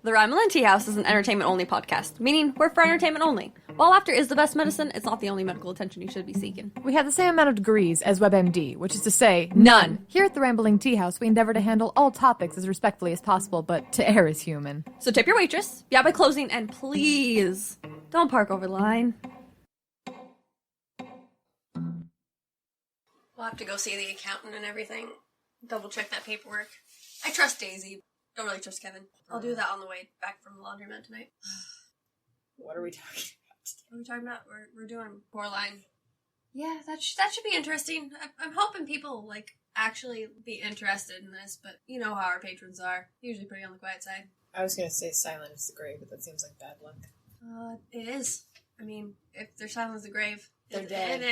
The Ramblin Tea House is an entertainment-only podcast, meaning we're for entertainment only. While laughter is the best medicine, it's not the only medical attention you should be seeking. We have the same amount of degrees as WebMD, which is to say, none. Here at the Ramblin Tea House, we endeavor to handle all topics as respectfully as possible, but to err is human. So tip your waitress, be out by closing, and please, don't park over the line. We'll have to go see the accountant and everything. Double check that paperwork. I trust Daisy. Don't really trust Kevin. I'll do that on the way back from the laundromat tonight. What are we talking about? What are we talking about? We're doing Coraline. Yeah, that should be interesting. I'm hoping people, actually be interested in this, but you know how our patrons are. Usually pretty on the quiet side. I was going to say silent is the grave, but that seems like bad luck. It is. I mean, if they're silent as the grave, they're dead.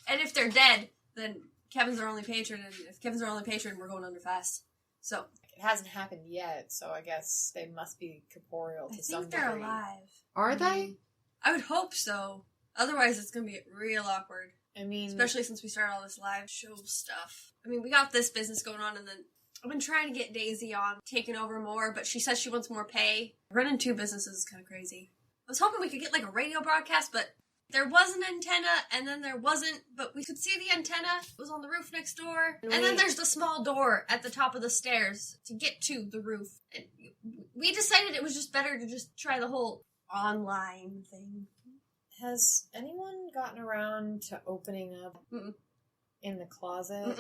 And if they're dead, then Kevin's our only patron, and if Kevin's our only patron, we're going under fast. So it hasn't happened yet, so I guess they must be corporeal to some degree. I think they're alive. Are they? I would hope so. Otherwise, it's going to be real awkward. I mean, especially since we started all this live show stuff. I mean, we got this business going on, and then I've been trying to get Daisy on, taking over more, but she says she wants more pay. Running two businesses is kind of crazy. I was hoping we could get a radio broadcast, but there was an antenna, and then there wasn't, but we could see the antenna. It was on the roof next door. And then there's the small door at the top of the stairs to get to the roof. And we decided it was just better to just try the whole online thing. Has anyone gotten around to opening up in the closet?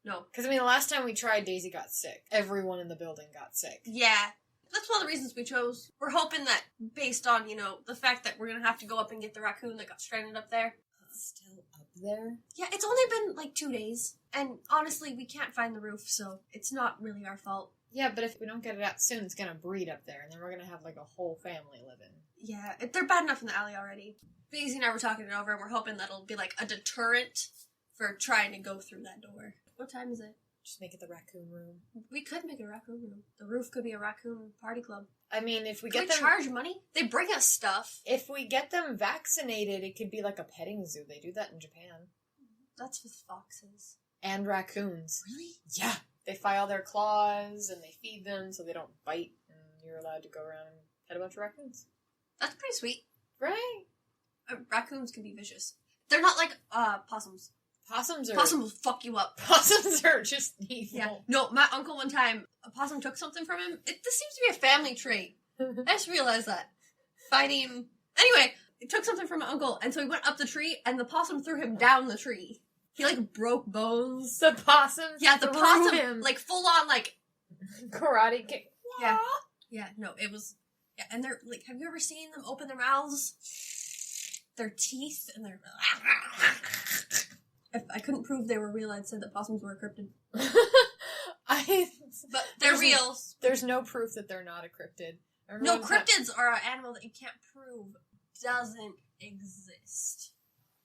No. Because, the last time we tried, Daisy got sick. Everyone in the building got sick. Yeah. That's one of the reasons we chose. We're hoping that, based on, the fact that we're going to have to go up and get the raccoon that got stranded up there. It's still up there? Yeah, it's only been, 2 days. And, honestly, we can't find the roof, so it's not really our fault. Yeah, but if we don't get it out soon, it's going to breed up there, and then we're going to have, a whole family living. Yeah, they're bad enough in the alley already. Daisy and I were talking it over, and we're hoping that'll be, a deterrent for trying to go through that door. What time is it? Just make it the raccoon room. We could make it a raccoon room. The roof could be a raccoon party club. If we get them... charge money? They bring us stuff. If we get them vaccinated, it could be like a petting zoo. They do that in Japan. That's with foxes. And raccoons. Really? Yeah. They file their claws, and they feed them so they don't bite, and you're allowed to go around and pet a bunch of raccoons. That's pretty sweet. Right? Raccoons can be vicious. They're not like possums. Possums will fuck you up. Possums are just evil. Yeah. No, my uncle one time, a possum took something from him. This seems to be a family trait. I just realized that. Fighting... Anyway, it took something from my uncle, and so he went up the tree, and the possum threw him down the tree. He, broke bones. The possum? Yeah, the possum, him. Full on, karate kick. Yeah. Yeah, no, it was... Yeah, and they're, have you ever seen them open their mouths? Their teeth, and they're... If I couldn't prove they were real, I'd say that possums were a cryptid. But they're real. There's no proof that they're not a cryptid. No, cryptids are an animal that you can't prove doesn't exist.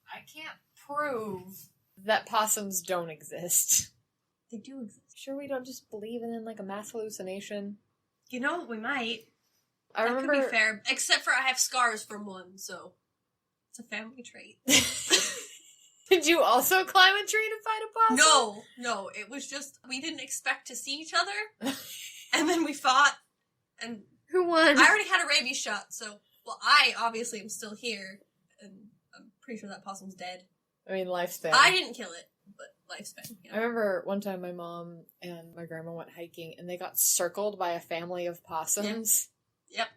I can't prove that possums don't exist. They do exist. Sure we don't just believe in a mass hallucination? We might. I remember... That could be fair. Except for I have scars from one, so... It's a family trait. Did you also climb a tree to fight a possum? No. It was just, we didn't expect to see each other. And then we fought, and... Who won? I already had a rabies shot, so... Well, I obviously am still here, and I'm pretty sure that possum's dead. Lifespan. I didn't kill it, but lifespan. Yeah. I remember one time my mom and my grandma went hiking, and they got circled by a family of possums. Yep.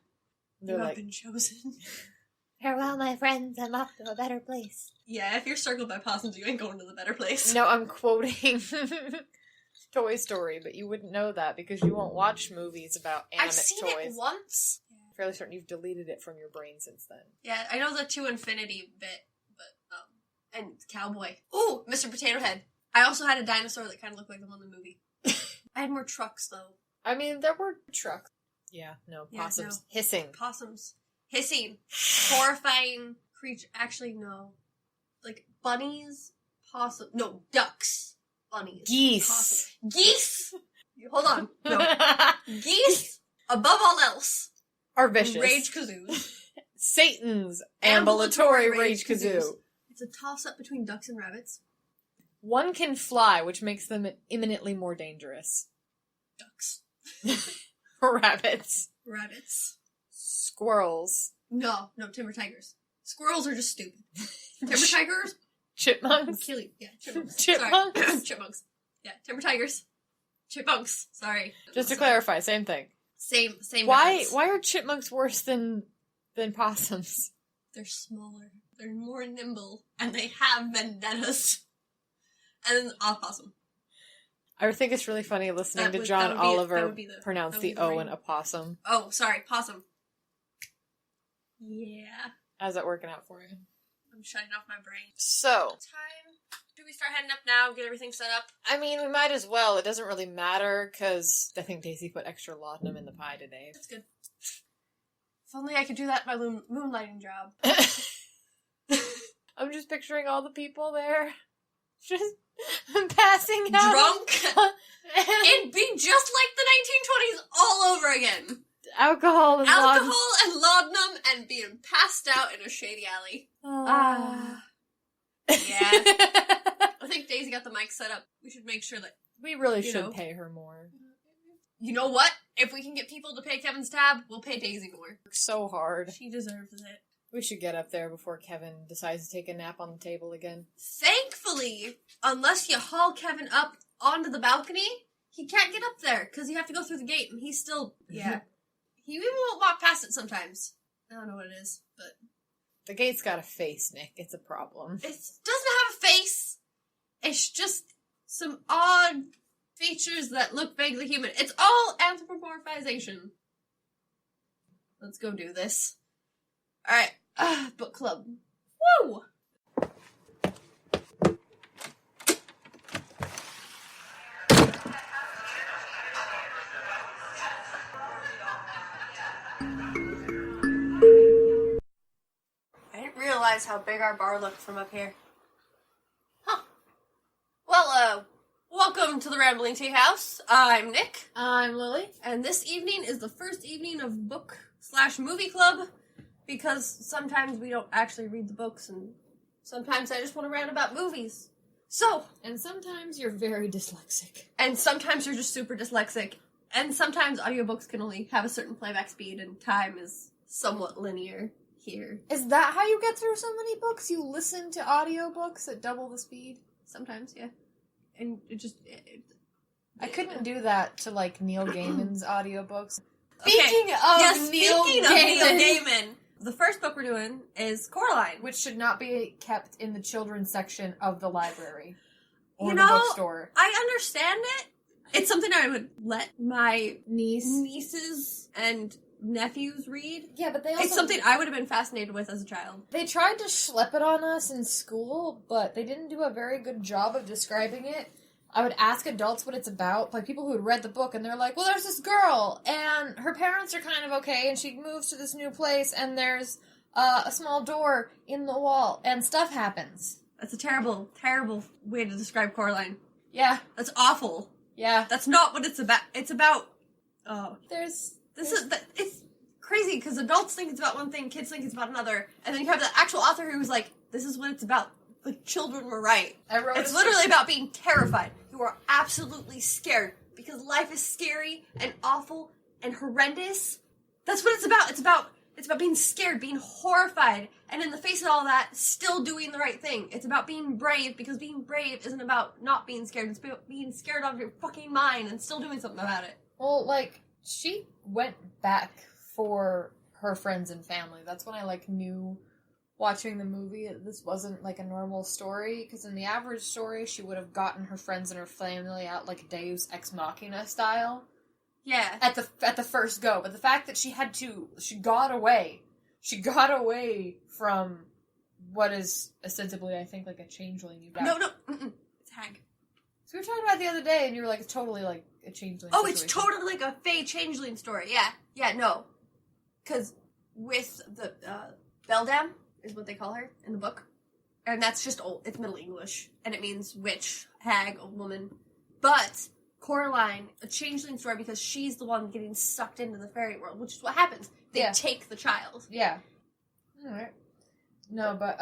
They're you have been chosen. Farewell, my friends, and off to a better place. Yeah, if you're circled by possums, you ain't going to the better place. No, I'm quoting Toy Story, but you wouldn't know that because you won't watch movies about animate toys. I've seen it once. I'm fairly certain you've deleted it from your brain since then. Yeah, I know the To Infinity bit, but, and Cowboy. Ooh, Mr. Potato Head. I also had a dinosaur that kind of looked like the one in the movie. I had more trucks, though. There were trucks. Yeah, no, possums. No. Hissing. Possums. Hissing. Horrifying creature. Actually, no. Bunnies, possum. No, ducks. Bunnies. Geese. Possum. Geese! Hold on. No. Geese, above all else, are vicious. Rage kazoos. Satan's ambulatory rage kazoo. It's a toss-up between ducks and rabbits. One can fly, which makes them imminently more dangerous. Ducks. Rabbits. Rabbits. Squirrels. No, timber tigers. Squirrels are just stupid. Timber tigers? Chipmunks. Kill you. Yeah, chipmunks. Chipmunks? Sorry. Chipmunks. Yeah, timber tigers. Chipmunks. Sorry. Just to clarify, same thing. Same. Why difference. are chipmunks worse than possums? They're smaller. They're more nimble. And they have vendettas. And then opossum. I think it's really funny listening to John Oliver pronounce the O in opossum. Oh, sorry, possum. Yeah. How's that working out for you? I'm shutting off my brain. So. Time. Do we start heading up now? Get everything set up? I mean, we might as well. It doesn't really matter, because I think Daisy put extra laudanum in the pie today. That's good. If only I could do that at my moonlighting job. I'm just picturing all the people there. Just passing out. Drunk. And being just like the 1920s all over again. Alcohol and laudanum and being passed out in a shady alley. Yeah. I think Daisy got the mic set up. We should make sure that... We really should pay her more. You know what? If we can get people to pay Kevin's tab, we'll pay Daisy more. So hard. She deserves it. We should get up there before Kevin decides to take a nap on the table again. Thankfully, unless you haul Kevin up onto the balcony, he can't get up there, because you have to go through the gate, and he's still... Yeah. He even won't walk past it sometimes. I don't know what it is, but... The gate's got a face, Nick. It's a problem. It doesn't have a face. It's just some odd features that look vaguely human. It's all anthropomorphization. Let's go do this. Alright. Book club. Woo! I didn't realize how big our bar looked from up here. Huh. Well, welcome to the Ramblin Tea House. I'm Nick. I'm Lily. And this evening is the first evening of book/movie club, because sometimes we don't actually read the books, and sometimes I just want to rant about movies. So. And sometimes you're very dyslexic. And sometimes you're just super dyslexic. And sometimes audiobooks can only have a certain playback speed, and time is somewhat linear here. Is that how you get through so many books? You listen to audiobooks at double the speed? Sometimes, yeah. And it just... I couldn't do that to, like, Neil Gaiman's audiobooks. Speaking of Neil Gaiman, the first book we're doing is Coraline. Which should not be kept in the children's section of the library. Or the bookstore. I understand it. It's something I would let my nieces and nephews read. Yeah, but they also... It's something I would have been fascinated with as a child. They tried to schlep it on us in school, but they didn't do a very good job of describing it. I would ask adults what it's about, like people who had read the book, and they're like, well, there's this girl, and her parents are kind of okay, and she moves to this new place, and there's a small door in the wall, and stuff happens. That's a terrible, terrible way to describe Coraline. Yeah. That's awful. Yeah. That's not what it's about. It's about... It's crazy, because adults think it's about one thing, kids think it's about another, and then you have the actual author who's like, this is what it's about. The children were right. It's literally about being terrified. You are absolutely scared, because life is scary and awful and horrendous. That's what it's about. It's about being scared, being horrified, and in the face of all that, still doing the right thing. It's about being brave, because being brave isn't about not being scared. It's about being scared out of your fucking mind and still doing something about it. Well, like, she went back for her friends and family. That's when I, like, knew watching the movie this wasn't, like, a normal story, because in the average story, she would have gotten her friends and her family out, like, Deus Ex Machina style. Yeah. At the first go. But the fact that she got away. She got away from what is ostensibly, I think, like a changeling. No. It's hag. So we were talking about it the other day, and you were like, it's totally like a changeling Oh, situation. it's totally like a Fae changeling story. Yeah. Yeah, no. Because with the, Beldam is what they call her in the book. And that's just old. It's Middle English. And it means witch, hag, old woman. But Coraline, a changeling story, because she's the one getting sucked into the fairy world, which is what happens. They take the child. Yeah. Alright. No, but,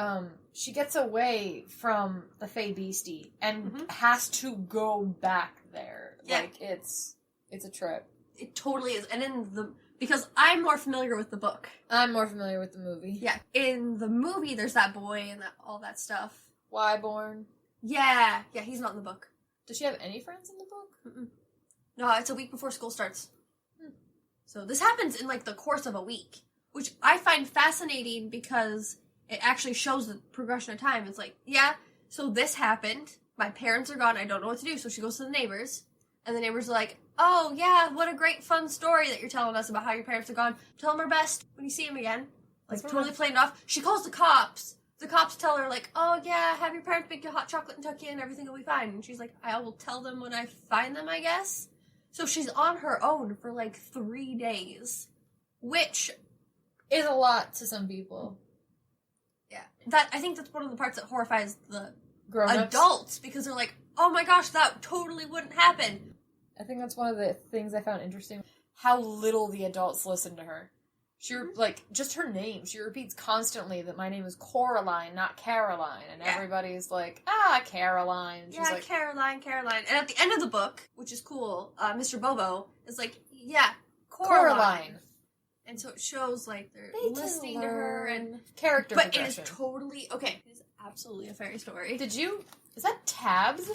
she gets away from the Fae Beastie and has to go back there. Yeah. Like, it's a trip. It totally is. And because I'm more familiar with the book. I'm more familiar with the movie. Yeah. In the movie, there's that boy and all that stuff. Wyborn. Yeah. Yeah, he's not in the book. Does she have any friends in the book? Mm-mm. No, it's a week before school starts. So this happens in, like, the course of a week, which I find fascinating because it actually shows the progression of time. It's like, yeah, so this happened. My parents are gone. I don't know what to do. So she goes to the neighbors, and the neighbors are like, oh, yeah, what a great, fun story that you're telling us about how your parents are gone. Tell them our best when you see them again. Like, totally playing it off. She calls the cops. The cops tell her, like, oh, yeah, have your parents make you hot chocolate and tuck you in, everything will be fine. And she's like, I will tell them when I find them, I guess. So she's on her own for, like, 3 days, which is a lot to some people. Yeah. I think that's one of the parts that horrifies the Grown-ups. Adults, because they're like, oh my gosh, that totally wouldn't happen. I think that's one of the things I found interesting. How little the adults listen to her. She, like, just her name. She repeats constantly that my name is Coraline, not Caroline. And everybody's like, Caroline. And she's like, Caroline. And at the end of the book, which is cool, Mr. Bobo is like, yeah, Coraline. And so it shows, like, they're listening to her and character progression. But it is totally, okay, it is absolutely a fairy story. Is that tabs?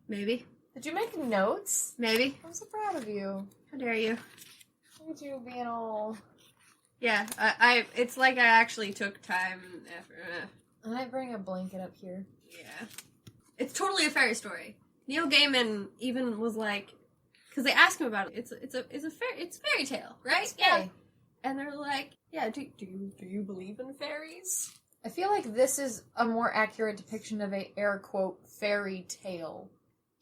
Maybe. Did you make notes? Maybe. I'm so proud of you. How dare you? Look at you being all... Yeah, it's like I actually took time after. I might bring a blanket up here. Yeah. It's totally a fairy story. Neil Gaiman even was like, because they asked him about it. It's fairy tale, right? It's yeah. And they're like, yeah. Do you believe in fairies? I feel like this is a more accurate depiction of a air quote fairy tale.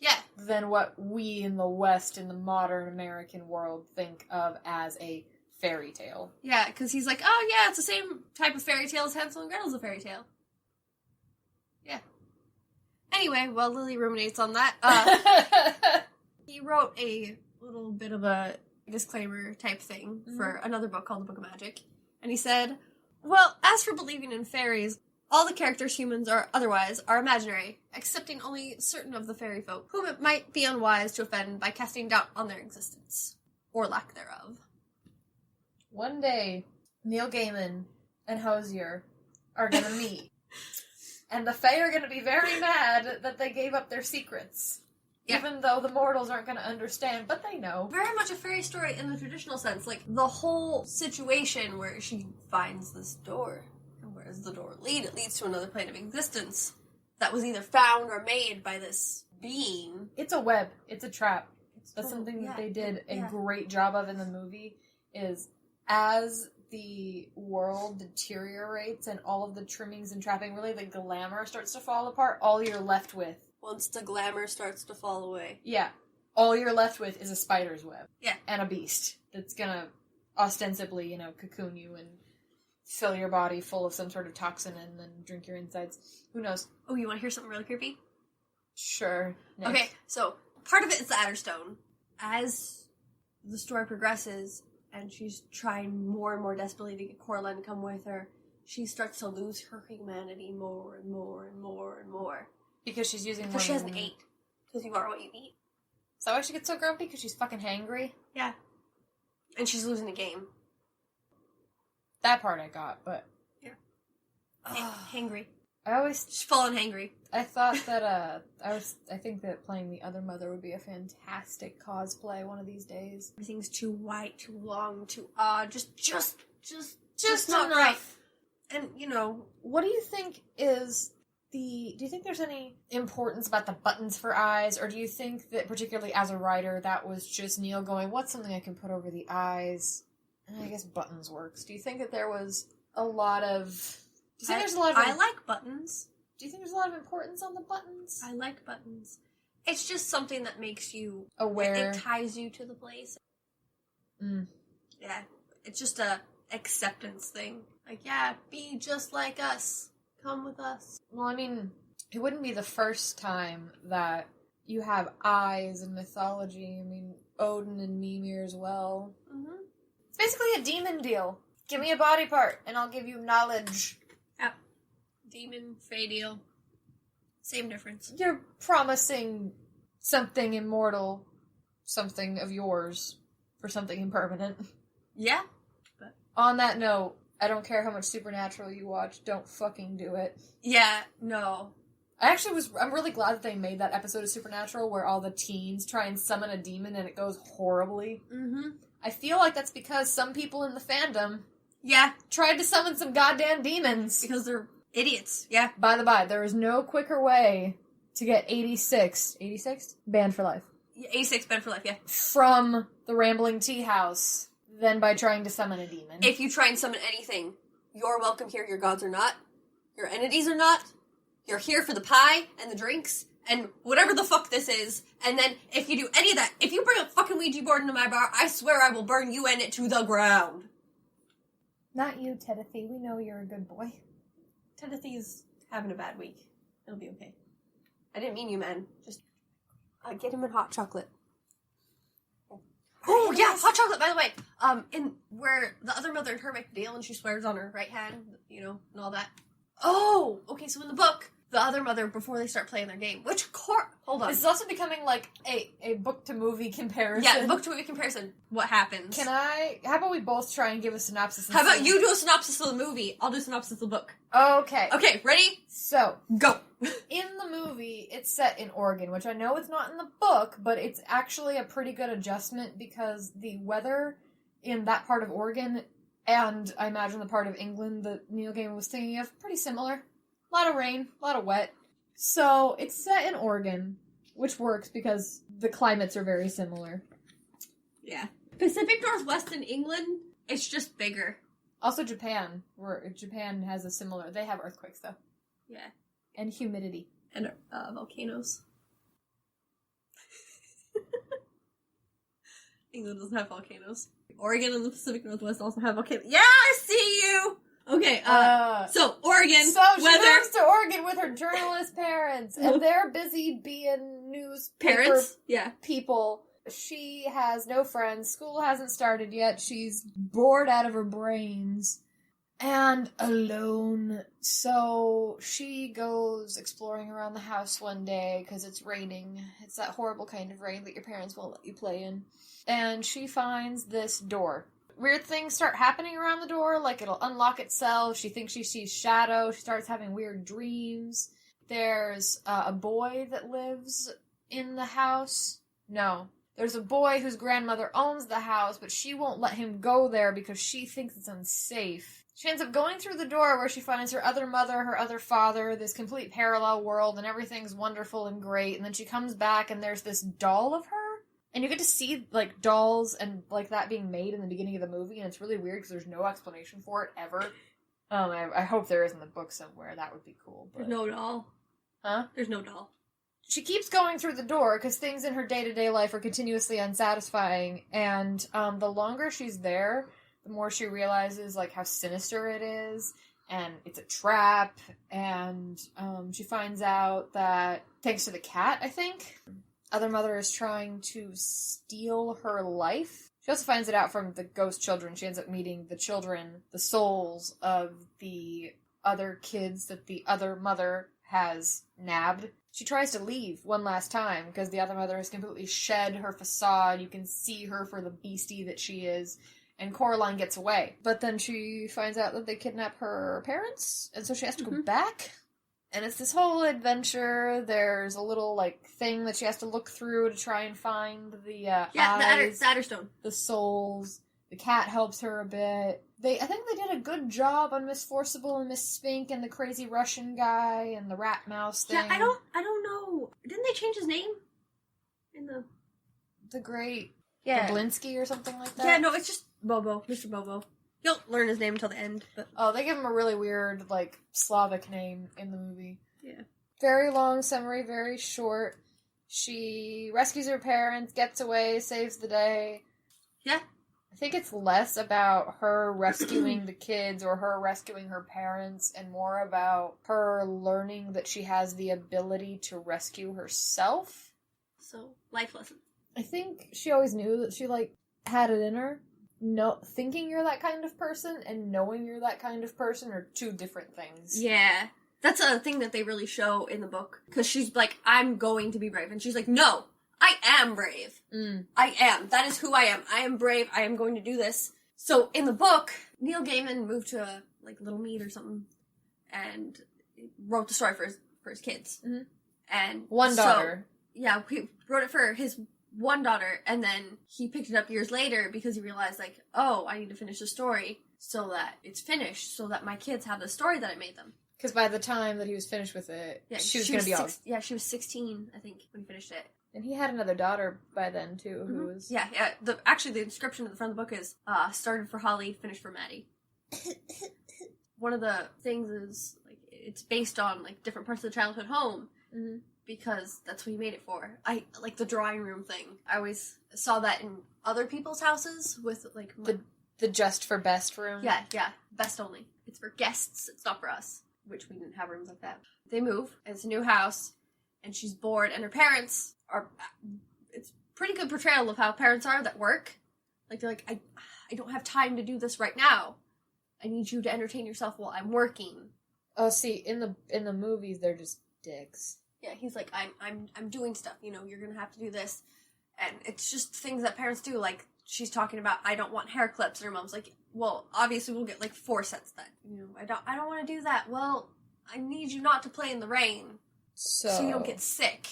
Yeah. Than what we in the West, in the modern American world, think of as a fairy tale. Yeah, because he's like, oh yeah, it's the same type of fairy tale as Hansel and Gretel's a fairy tale. Yeah. Anyway, while Lilli ruminates on that, he wrote a little bit of a disclaimer type thing for another book called The Book of Magic. And he said, well, as for believing in fairies, all the characters, humans or otherwise, are imaginary, excepting only certain of the fairy folk, whom it might be unwise to offend by casting doubt on their existence, or lack thereof. One day, Neil Gaiman and Hosier are going to meet. And the Fae are going to be very mad that they gave up their secrets. Yeah. Even though the mortals aren't going to understand, but they know. Very much a fairy story in the traditional sense. Like, the whole situation where she finds this door. And where does the door lead? It leads to another plane of existence that was either found or made by this being. It's a web. It's a trap. That's something that they did a great job of in the movie, is... as the world deteriorates and all of the trimmings and trapping, really the glamour starts to fall apart, all you're left with... once the glamour starts to fall away. Yeah. All you're left with is a spider's web. Yeah. And a beast that's gonna ostensibly, cocoon you and fill your body full of some sort of toxin and then drink your insides. Who knows? Oh, you want to hear something really creepy? Sure. Nick. Okay, so part of it is the Adderstone. As the story progresses... and she's trying more and more desperately to get Coraline to come with her, she starts to lose her humanity more and more and more and more. Because she's using more. Because she hasn't ate. Because you are what you eat. Is that why she gets so grumpy? Because she's fucking hangry? Yeah. And she's losing the game. That part I got, but... yeah. Hangry. She's fallen hangry. I thought that, I think that playing the other mother would be a fantastic cosplay one of these days. Everything's too white, too long, too odd, just not enough. right. And, what do you think is do you think there's any importance about the buttons for eyes, or do you think that, particularly as a writer, that was just Neil going, what's something I can put over the eyes? And I guess buttons works. Do you think that there was a lot of... I like buttons. Do you think there's a lot of importance on the buttons? I like buttons. It's just something that makes you... aware. It ties you to the place. Mm. Yeah. It's just a acceptance thing. Like, yeah, be just like us. Come with us. Well, I mean, it wouldn't be the first time that you have eyes in mythology. I mean, Odin and Mimir as well. Mm-hmm. It's basically a demon deal. Give me a body part, and I'll give you knowledge. Yeah. Demon, fae deal. Same difference. You're promising something immortal, something of yours, for something impermanent. Yeah. But on that note, I don't care how much Supernatural you watch, don't fucking do it. Yeah, no. I'm really glad that they made that episode of Supernatural where all the teens try and summon a demon and it goes horribly. Mm-hmm. I feel like that's because some people in the fandom Yeah. tried to summon some goddamn demons. Because they're idiots. Yeah. By the by, there is no quicker way to get 86 banned for life. 86 banned for life, yeah. From the Ramblin Tea House than by trying to summon a demon. If you try and summon anything, you're welcome here. Your gods are not. Your entities are not. You're here for the pie and the drinks and whatever the fuck this is. And then if you do any of that, if you bring a fucking Ouija board into my bar, I swear I will burn you and it to the ground. Not you, Tedithy. We know you're a good boy. Tedithy's having a bad week. It'll be okay. I didn't mean you, man. Just get him in hot chocolate. Oh, yeah, hot chocolate, by the way. In where the other mother and her make the deal and she swears on her right hand, and all that. Oh, okay, so in the book, the other mother, before they start playing their game, hold on. This is also becoming like a book-to-movie comparison. Yeah, book-to-movie comparison. What happens? How about we both try and give a synopsis? How about you do a synopsis of the movie? I'll do a synopsis of the book. Okay. Okay, ready? So, go. In the movie, it's set in Oregon, which I know it's not in the book, but it's actually a pretty good adjustment because the weather in that part of Oregon and I imagine the part of England that Neil Gaiman was thinking of, pretty similar. A lot of rain, a lot of wet. So it's set in Oregon, which works because the climates are very similar. Yeah. Pacific Northwest in England, it's just bigger. Also Japan, where Japan has a similar... They have earthquakes, though. Yeah. And humidity. And volcanoes. England doesn't have volcanoes. Oregon and the Pacific Northwest also have volcanoes. Yeah, I see you! Okay, so Oregon, so she weather. moves to Oregon with her journalist parents, and they're busy being newspaper Parents? Yeah. people. She has no friends. School hasn't started yet. She's bored out of her brains. And alone. So she goes exploring around the house one day because it's raining. It's that horrible kind of rain that your parents won't let you play in. And she finds this door. Weird things start happening around the door, like it'll unlock itself. She thinks she sees shadow. She starts having weird dreams. There's a boy that lives in the house. No. There's a boy whose grandmother owns the house, but she won't let him go there because she thinks it's unsafe. She ends up going through the door where she finds her other mother, her other father, this complete parallel world, and everything's wonderful and great. And then she comes back and there's this doll of her. And you get to see, like, dolls and, like, that being made in the beginning of the movie, and it's really weird because there's no explanation for it, ever. I hope there is in the book somewhere. That would be cool. But... There's no doll. Huh? There's no doll. She keeps going through the door because things in her day-to-day life are continuously unsatisfying, and the longer she's there, the more she realizes, like, how sinister it is, and it's a trap, and she finds out that, thanks to the cat, I think... Other mother is trying to steal her life. She also finds it out from the ghost children. She ends up meeting the children, the souls of the other kids that the other mother has nabbed. She tries to leave one last time because the other mother has completely shed her facade. You can see her for the beastie that she is. And Coraline gets away. But then she finds out that they kidnap her parents, and so she has to go back. And it's this whole adventure. There's a little, like, thing that she has to look through to try and find the eyes, the Adderstone. The souls. The cat helps her a bit. I think they did a good job on Miss Forcible and Miss Spink and the crazy Russian guy and the rat mouse thing. Yeah, I don't know. Didn't they change his name? In the great Blinsky or something like that? Yeah, no, it's just Bobo. Mr. Bobo. You'll learn his name until the end, but... Oh, they give him a really weird, like, Slavic name in the movie. Yeah. Very long summary, very short. She rescues her parents, gets away, saves the day. Yeah. I think it's less about her rescuing the kids or her rescuing her parents and more about her learning that she has the ability to rescue herself. So, life lesson. I think she always knew that she, like, had it in her. No, thinking you're that kind of person and knowing you're that kind of person are two different things. Yeah. That's a thing that they really show in the book. Because she's like, I'm going to be brave. And she's like, no, I am brave. I am. That is who I am. I am brave. I am going to do this. So in the book, Neil Gaiman moved to a Little Mead or something, and wrote the story for his kids. Mm-hmm. And one daughter. He wrote it for his one daughter, and then he picked it up years later because he realized, I need to finish the story so that it's finished, so that my kids have the story that I made them. Because by the time that he was finished with it, she was going to be all... Yeah, she was 16, I think, when he finished it. And he had another daughter by then, too, who was... Yeah. Actually, the description at the front of the book is, started for Holly, finished for Maddie. One of the things is, it's based on, different parts of the childhood home, because that's what he made it for. I like the drawing room thing. I always saw that in other people's houses with, The just for best room? Yeah, best only. It's for guests, it's not for us, which we didn't have rooms like that. They move, and it's a new house, and she's bored, and her parents are... It's pretty good portrayal of how parents are that work. They're like, I don't have time to do this right now. I need you to entertain yourself while I'm working. Oh, see, in the movies, they're just dicks. Yeah, he's like, I'm doing stuff, you're gonna have to do this. And it's just things that parents do, she's talking about, I don't want hair clips, and her mom's like, well, obviously we'll get 4 sets then. I don't want to do that. Well, I need you not to play in the rain. So you don't get sick.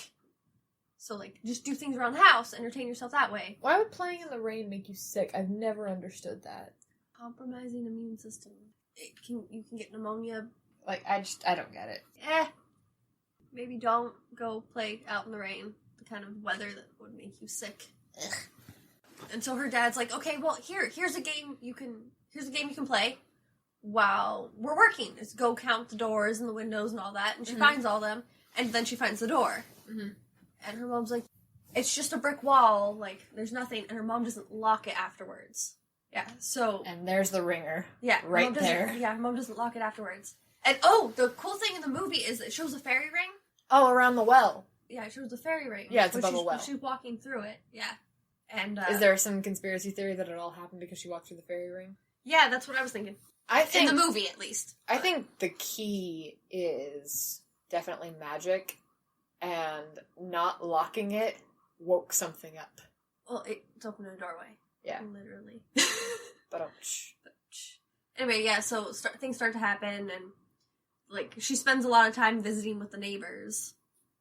So, just do things around the house, entertain yourself that way. Why would playing in the rain make you sick? I've never understood that. Compromising immune system. You can get pneumonia. I don't get it. Maybe don't go play out in the rain. The kind of weather that would make you sick. Ugh. And so her dad's like, okay, well, here's a game you can play while we're working. It's go count the doors and the windows and all that. And she finds all them, and then she finds the door. Mm-hmm. And her mom's like, it's just a brick wall, there's nothing. And her mom doesn't lock it afterwards. Yeah, so... And there's the ringer. Yeah. Right there. Yeah, her mom doesn't lock it afterwards. And, the cool thing in the movie is it shows a fairy ring. Oh, around the well. Yeah, it shows the fairy ring. Yeah, it's above a well. She's walking through it, yeah. And, is there some conspiracy theory that it all happened because she walked through the fairy ring? Yeah, that's what I was thinking. In the movie, at least. I think the key is definitely magic, and not locking it woke something up. Well, it's opened a doorway. Yeah. Literally. But anyway, yeah, so things start to happen, and, she spends a lot of time visiting with the neighbors,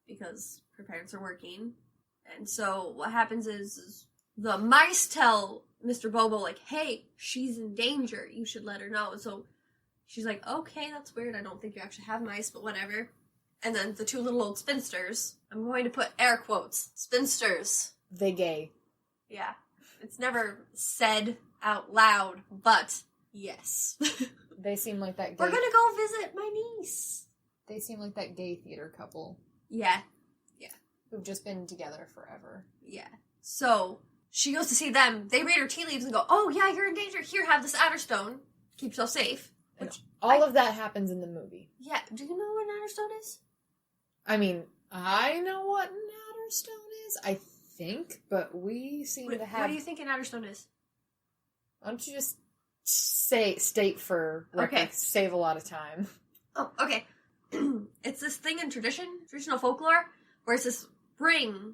because her parents are working. And so what happens is the mice tell Mr. Bobo, hey, she's in danger. You should let her know. And so she's like, okay, that's weird. I don't think you actually have mice, but whatever. And then the 2 little old spinsters, I'm going to put air quotes, spinsters. They gay. Yeah. It's never said out loud, but yes. They seem like that gay... We're gonna go visit my niece. They seem like that gay theater couple. Yeah. Who've just been together forever. Yeah. So, she goes to see them. They read her tea leaves and go, oh, yeah, you're in danger. Here, have this Adderstone. Keep yourself safe. Which all of that happens in the movie. Yeah. Do you know what an Adderstone is? I mean, I know what an Adderstone is, I think, but we seem to have... What do you think an Adderstone is? Why don't you just state for record, okay. Save a lot of time. Oh, okay. It's this thing in traditional folklore, where it's this ring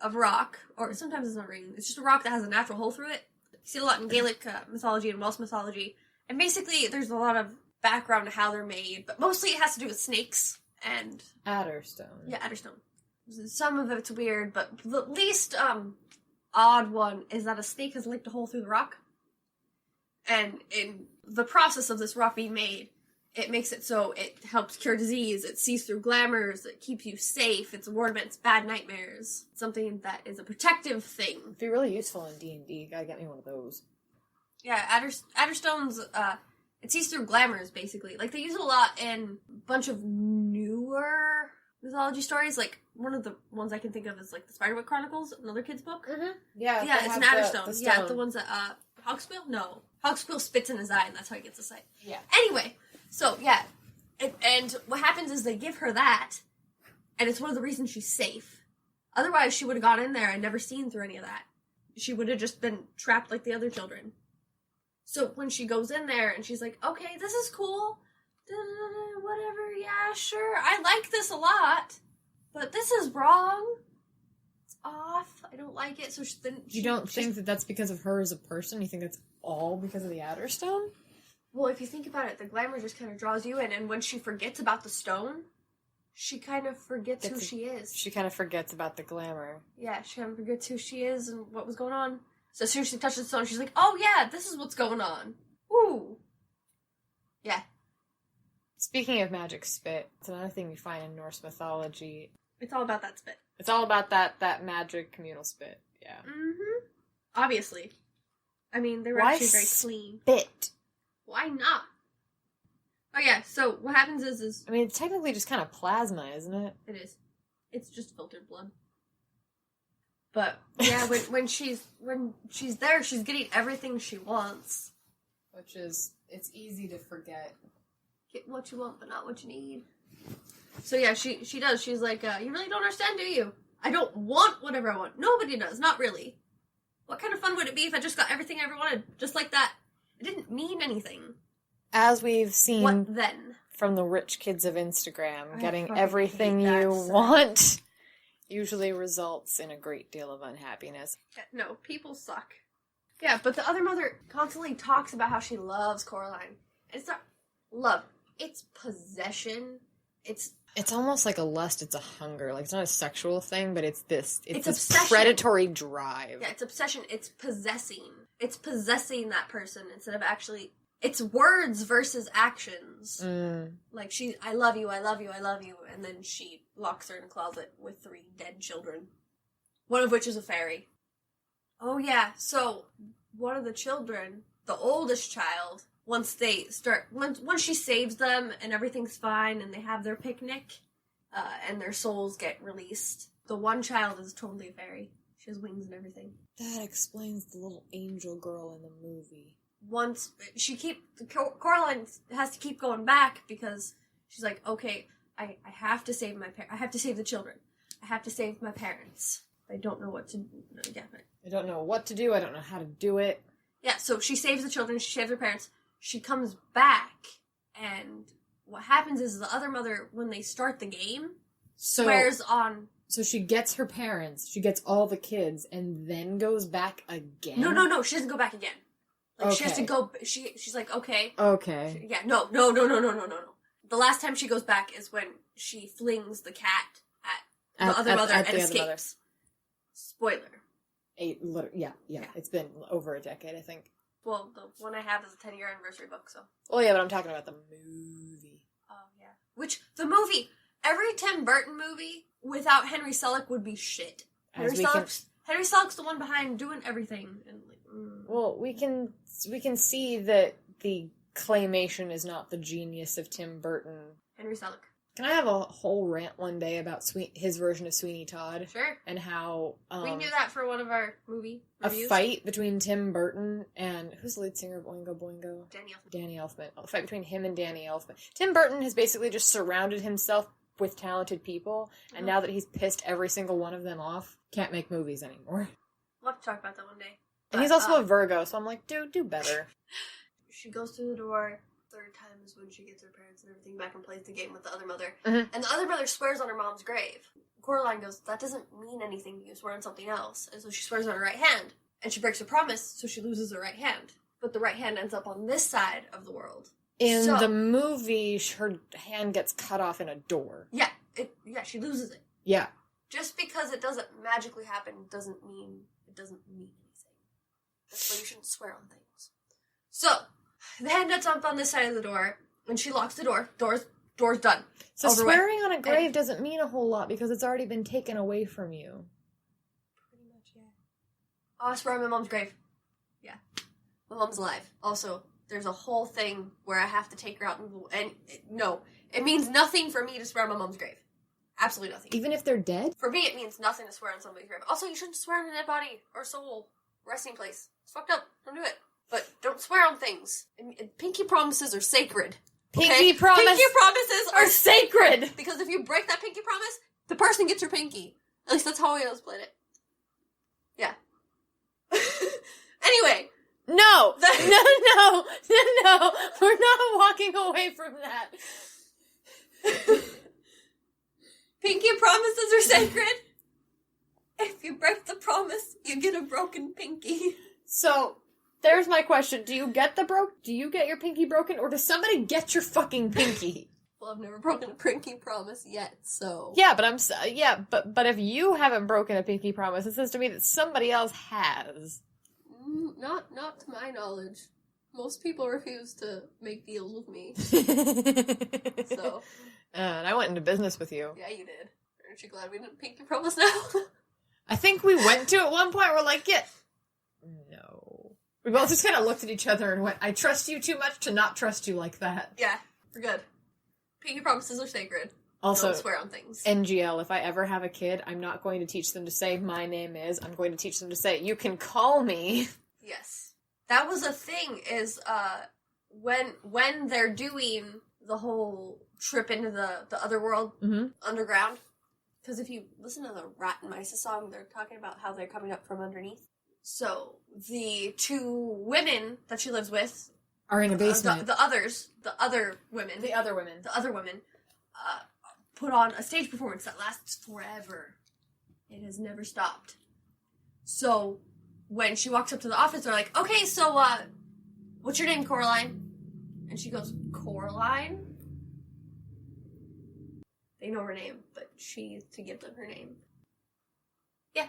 of rock, or sometimes it's not a ring, it's just a rock that has a natural hole through it. You see it a lot in Gaelic mythology and Welsh mythology, and basically there's a lot of background to how they're made, but mostly it has to do with snakes and... Adderstone. Yeah, Adderstone. Some of it's weird, but the least odd one is that a snake has licked a hole through the rock, and in the process of this rock being made, it makes it so it helps cure disease, it sees through glamours, it keeps you safe, it's a ward against bad nightmares. Something that is a protective thing. It'd be really useful in D&D. Gotta get me one of those. Yeah, Adderstones, it sees through glamours, basically. They use it a lot in a bunch of newer mythology stories. One of the ones I can think of is, the Spiderwick Chronicles, another kid's book. Mm-hmm. Yeah, it's an Adderstone. Yeah, the ones that, Hawksbill? No. Hawksbill spits in his eye, and that's how he gets the sight. Yeah. Anyway... So, yeah, and what happens is they give her that, and it's one of the reasons she's safe. Otherwise, she would have gone in there and never seen through any of that. She would have just been trapped like the other children. So when she goes in there and she's like, okay, this is cool, whatever, yeah, sure, I like this a lot, but this is wrong. It's off. I don't like it. So you don't think that that's because of her as a person? You think that's all because of the Adder Stone? Well, if you think about it, the glamour just kind of draws you in, and when she forgets about the stone, she kind of forgets who she is. She kind of forgets about the glamour. Yeah, she kind of forgets who she is and what was going on. So as soon as she touches the stone, she's like, oh yeah, this is what's going on. Ooh. Yeah. Speaking of magic spit, it's another thing we find in Norse mythology. It's all about that spit. It's all about that magic communal spit. Yeah. Mm-hmm. Obviously. I mean, they were actually very clean. Spit? Why not? Oh yeah, so what happens is... I mean, it's technically just kind of plasma, isn't it? It is. It's just filtered blood. But, yeah, when she's there, she's getting everything she wants. Which is, it's easy to forget. Get what you want, but not what you need. So yeah, she does. She's like, you really don't understand, do you? I don't want whatever I want. Nobody does, not really. What kind of fun would it be if I just got everything I ever wanted, just like that? It didn't mean anything. As we've seen what then? From the rich kids of Instagram, getting everything you want usually results in a great deal of unhappiness. No, people suck. Yeah, but the other mother constantly talks about how she loves Coraline. And it's not love. It's possession. It's almost like a lust. It's a hunger. Like, it's not a sexual thing, but it's this obsession. Predatory drive. Yeah, it's obsession. It's possessing. It's possessing that person instead of actually... It's words versus actions. Like, I love you, I love you, I love you, and then she locks her in a closet with 3 dead children. One of which is a fairy. Oh yeah, so one of the children, the oldest child, once she saves them and everything's fine and they have their picnic, and their souls get released, the one child is totally a fairy. She has wings and everything. That explains the little angel girl in the movie. Once Coraline has to keep going back because she's like, okay, I have to save I have to save the children. I have to save my parents. I don't know what to do. I don't know what to do. I don't know how to do it. Yeah, so she saves the children. She saves her parents. She comes back, and what happens is the other mother, when they start the game, swears on... So she gets her parents, she gets all the kids, and then goes back again? No, she doesn't go back again. Like, okay. She has to go... She's like, okay. Okay. No. The last time she goes back is when she flings the cat at the other mother and escapes. Spoiler. Yeah. It's been over a decade, I think. Well, the one I have is a 10-year anniversary book, so... Oh, yeah, but I'm talking about the movie. Oh, yeah. Which, the movie... Every Tim Burton movie without Henry Selick would be shit. Henry Selick's the one behind doing everything. And Well, we can see that the claymation is not the genius of Tim Burton. Henry Selick. Can I have a whole rant one day about his version of Sweeney Todd? Sure. And how... we can do that for one of our movie reviews. A fight between Tim Burton and... Who's the lead singer of Oingo Boingo? Danny Elfman. A fight between him and Danny Elfman. Tim Burton has basically just surrounded himself with talented people, and now that he's pissed every single one of them off, can't make movies anymore. We'll have to talk about that one day. And he's also a Virgo, so I'm like, dude, do better. She goes through the door. Third time is when she gets her parents and everything back and plays the game with the other mother. Mm-hmm. And the other mother swears on her mom's grave. Coraline goes, that doesn't mean anything. You swear on something else. And so she swears on her right hand. And she breaks her promise, so she loses her right hand. But the right hand ends up on this side of the world. In the movie, her hand gets cut off in a door. Yeah, she loses it. Yeah. Just because it doesn't magically happen doesn't mean anything. That's why you shouldn't swear on things. So, the hand ends up on this side of the door, and she locks the door. Door's done. So swearing on a grave doesn't mean a whole lot because it's already been taken away from you. Pretty much, yeah. Oh, I swear on my mom's grave. Yeah. My mom's alive. Also, there's a whole thing where I have to take her out and no. It means nothing for me to swear on my mom's grave. Absolutely nothing. Even if they're dead? For me, it means nothing to swear on somebody's grave. Also, you shouldn't swear on a dead body or soul. Resting place. It's fucked up. Don't do it. But don't swear on things. Pinky promises are sacred. Pinky promises are sacred! Because if you break that pinky promise, the person gets your pinky. At least that's how we always played it. Yeah. Anyway. No! No! We're not walking away from that. Pinky promises are sacred? If you break the promise, you get a broken pinky. So, there's my question. Do you get your pinky broken, or does somebody get your fucking pinky? Well, I've never broken a pinky promise yet, so... Yeah, but if you haven't broken a pinky promise, it says to me that somebody else has. Not to my knowledge. Most people refuse to make deals with me. So... And I went into business with you. Yeah, you did. Aren't you glad we didn't pinky promise now? I think we went to at one point, we're like, yeah... No. We both just kind of looked at each other and went, I trust you too much to not trust you like that. Yeah, we're good. Pinky promises are sacred. Also, don't swear on things. NGL, if I ever have a kid, I'm not going to teach them to say, my name is. I'm going to teach them to say, you can call me. Yes. That was a thing, is, when they're doing the whole trip into the other world, underground, because if you listen to the Rat and Mice song, they're talking about how they're coming up from underneath. So, the two women that she lives with... Are in a basement. The other women, put on a stage performance that lasts forever. It has never stopped. So, when she walks up to the office, they're like, okay, so, what's your name, Coraline? And she goes, Coraline? They know her name, but she needs to give them her name. Yeah.